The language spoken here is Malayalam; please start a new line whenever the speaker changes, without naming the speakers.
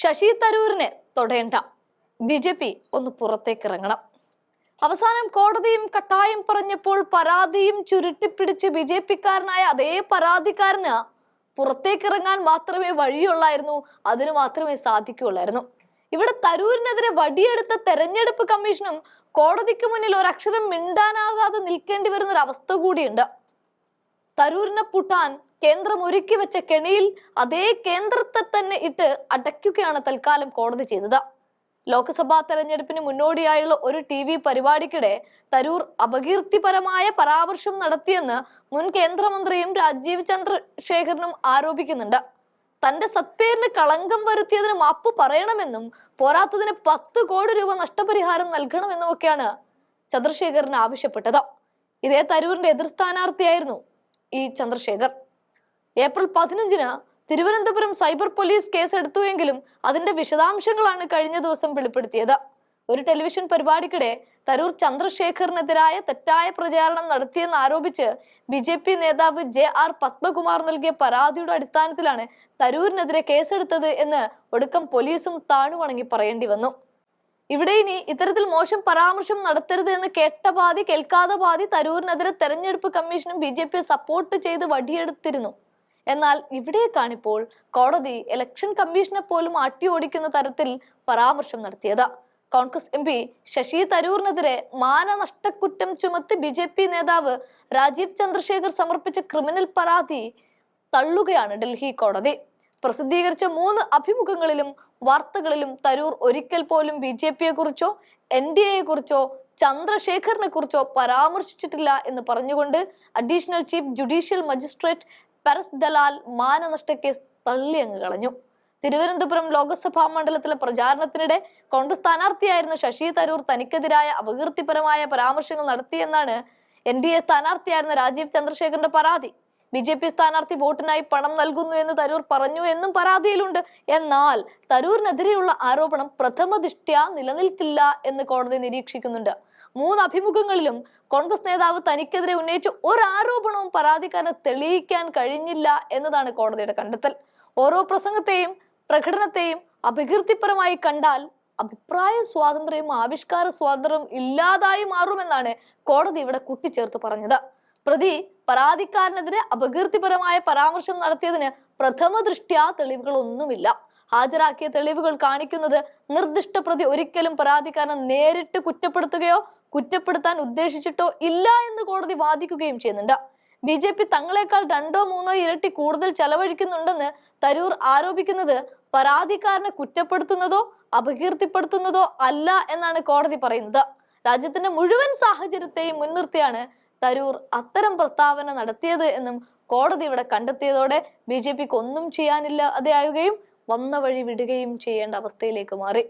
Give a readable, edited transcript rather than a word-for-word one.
ശശി തരൂരിനെ തൊടേണ്ട, BJP ഒന്ന് പുറത്തേക്കിറങ്ങണം. അവസാനം കോടതിയും കട്ടായം പറഞ്ഞപ്പോൾ പരാതിയും ചുരുട്ടിപ്പിടിച്ച് BJP-ക്കാരനായ അതേ പരാതിക്കാരന് പുറത്തേക്കിറങ്ങാൻ മാത്രമേ വഴിയുള്ളായിരുന്നു, അതിനു മാത്രമേ സാധിക്കുകയുള്ളായിരുന്നു. ഇവിടെ തരൂരിനെതിരെ വടിയെടുത്ത തെരഞ്ഞെടുപ്പ് കമ്മീഷനും കോടതിക്ക് മുന്നിൽ ഒരക്ഷരം മിണ്ടാനാകാതെ നിൽക്കേണ്ടി വരുന്ന ഒരു അവസ്ഥ കൂടിയുണ്ട്. തരൂരിനെ പൂട്ടാൻ കേന്ദ്രം ഒരുക്കി വെച്ച കെണിയിൽ അതേ കേന്ദ്രത്തെ തന്നെ ഇട്ട് അടയ്ക്കുകയാണ് തൽക്കാലം കോടതി ചെയ്തത്. ലോക്സഭാ തെരഞ്ഞെടുപ്പിന് മുന്നോടിയായുള്ള ഒരു TV പരിപാടിക്കിടെ തരൂർ അപകീർത്തിപരമായ പരാമർശം നടത്തിയെന്ന് മുൻ കേന്ദ്രമന്ത്രിയും രാജീവ് ചന്ദ്രശേഖരനും ആരോപിക്കുന്നുണ്ട്. തന്റെ സത്തേറിന് കളങ്കം വരുത്തിയതിന് മാപ്പ് പറയണമെന്നും പോരാത്തതിന് 10 കോടി രൂപ നഷ്ടപരിഹാരം നൽകണമെന്നുമൊക്കെയാണ് ചന്ദ്രശേഖരൻ ആവശ്യപ്പെട്ടത്. ഇതേ തരൂരിന്റെ എതിർ സ്ഥാനാർത്ഥിയായിരുന്നു ഈ ചന്ദ്രശേഖർ. ഏപ്രിൽ 15-ന് തിരുവനന്തപുരം സൈബർ പോലീസ് കേസ് എടുത്തുവെങ്കിലും അതിന്റെ വിശദാംശങ്ങളാണ് കഴിഞ്ഞ ദിവസം വെളിപ്പെടുത്തിയത്. ഒരു ടെലിവിഷൻ പരിപാടിക്കിടെ തരൂർ ചന്ദ്രശേഖറിനെതിരായ തെറ്റായ പ്രചാരണം നടത്തിയെന്ന് ആരോപിച്ച് BJP നേതാവ് JR പത്മകുമാർ നൽകിയ പരാതിയുടെ അടിസ്ഥാനത്തിലാണ് തരൂരിനെതിരെ കേസെടുത്തത് എന്ന് ഒടുക്കം പോലീസും താണുവണങ്ങി പറയേണ്ടി വന്നു. ഇവിടെ ഇനി ഇത്തരത്തിൽ മോശം പരാമർശം നടത്തരുത് എന്ന് കേട്ട പാതി കേൾക്കാതെ പാതി തരൂരിനെതിരെ തെരഞ്ഞെടുപ്പ് കമ്മീഷനും BJP സപ്പോർട്ട് ചെയ്ത് വടിയെടുത്തിരുന്നു. എന്നാൽ ഇവിടേക്കാണിപ്പോൾ കോടതി ഇലക്ഷൻ കമ്മീഷനെ പോലും ആട്ടിയോടിക്കുന്ന തരത്തിൽ പരാമർശം നടത്തിയത്. കോൺഗ്രസ് MP ശശി തരൂരിനെതിരെ മാനനഷ്ടക്കുറ്റം ചുമത്തി BJP നേതാവ് രാജീവ് ചന്ദ്രശേഖർ സമർപ്പിച്ച ക്രിമിനൽ പരാതി തള്ളുകയാണ് ഡൽഹി കോടതി. പ്രസിദ്ധീകരിച്ച 3 അഭിമുഖങ്ങളിലും വാർത്തകളിലും തരൂർ ഒരിക്കൽ പോലും BJP-യെ കുറിച്ചോ NDA-യെ കുറിച്ചോ ചന്ദ്രശേഖറിനെ കുറിച്ചോ പരാമർശിച്ചിട്ടില്ല എന്ന് പറഞ്ഞുകൊണ്ട് additional chief judicial magistrate Paras Dalal മാനനഷ്ട കേസ് തള്ളി അങ്ങ് കളഞ്ഞു. തിരുവനന്തപുരം ലോക്സഭാ മണ്ഡലത്തിലെ പ്രചാരണത്തിനിടെ കോൺഗ്രസ് സ്ഥാനാർത്ഥിയായിരുന്ന ശശി തരൂർ തനിക്കെതിരായ അപകീർത്തിപരമായ പരാമർശങ്ങൾ നടത്തിയെന്നാണ് NDA സ്ഥാനാർത്ഥിയായിരുന്ന രാജീവ് ചന്ദ്രശേഖറിന്റെ പരാതി. BJP സ്ഥാനാർത്ഥി വോട്ടിനായി പണം നൽകുന്നു എന്ന് തരൂർ പറഞ്ഞു എന്നും പരാതിയിലുണ്ട്. എന്നാൽ തരൂരിനെതിരെയുള്ള ആരോപണം പ്രഥമ ദൃഷ്ട്യാ നിലനിൽക്കില്ല എന്ന് കോടതി നിരീക്ഷിക്കുന്നുണ്ട്. 3 അഭിമുഖങ്ങളിലും കോൺഗ്രസ് നേതാവ് തനിക്കെതിരെ ഉന്നയിച്ച ഒരാരോപണവും പരാതിക്കാരന് തെളിയിക്കാൻ കഴിഞ്ഞില്ല എന്നതാണ് കോടതിയുടെ കണ്ടെത്തൽ. ഓരോ പ്രസംഗത്തെയും പ്രകടനത്തെയും അപകീർത്തിപരമായി കണ്ടാൽ അഭിപ്രായ സ്വാതന്ത്ര്യവും ആവിഷ്കാര സ്വാതന്ത്ര്യവും ഇല്ലാതായി മാറുമെന്നാണ് കോടതി ഇവിടെ കൂട്ടിച്ചേർത്ത് പറഞ്ഞത്. പ്രതി പരാതിക്കാരനെതിരെ അപകീർത്തിപരമായ പരാമർശം നടത്തിയതിന് പ്രഥമ ദൃഷ്ട്യാ തെളിവുകളൊന്നുമില്ല. ഹാജരാക്കിയ തെളിവുകൾ കാണിക്കുന്നത് നിർദ്ദിഷ്ട പ്രതി ഒരിക്കലും പരാതിക്കാരനെ നേരിട്ട് കുറ്റപ്പെടുത്തുകയോ കുറ്റപ്പെടുത്താൻ ഉദ്ദേശിച്ചിട്ടോ ഇല്ല എന്ന് കോടതി വാദിക്കുകയും ചെയ്യുന്നുണ്ട്. BJP തങ്ങളെക്കാൾ 2-3 ഇരട്ടി കൂടുതൽ ചെലവഴിക്കുന്നുണ്ടെന്ന് തരൂർ ആരോപിക്കുന്നത് പരാതിക്കാരനെ കുറ്റപ്പെടുത്തുന്നതോ അപകീർത്തിപ്പെടുത്തുന്നതോ അല്ല എന്നാണ് കോടതി പറയുന്നത്. രാജ്യത്തിന്റെ മുഴുവൻ സാഹചര്യത്തെയും മുൻനിർത്തിയാണ് തരൂർ അത്തരം പ്രസ്താവന നടത്തിയത് എന്നും കോടതി ഇവിടെ കണ്ടെത്തിയതോടെ BJP-ക്ക് ഒന്നും ചെയ്യാനില്ലാതെയാവുകയും വന്ന വഴി വിടുകയും ചെയ്യേണ്ട അവസ്ഥയിലേക്ക് മാറി.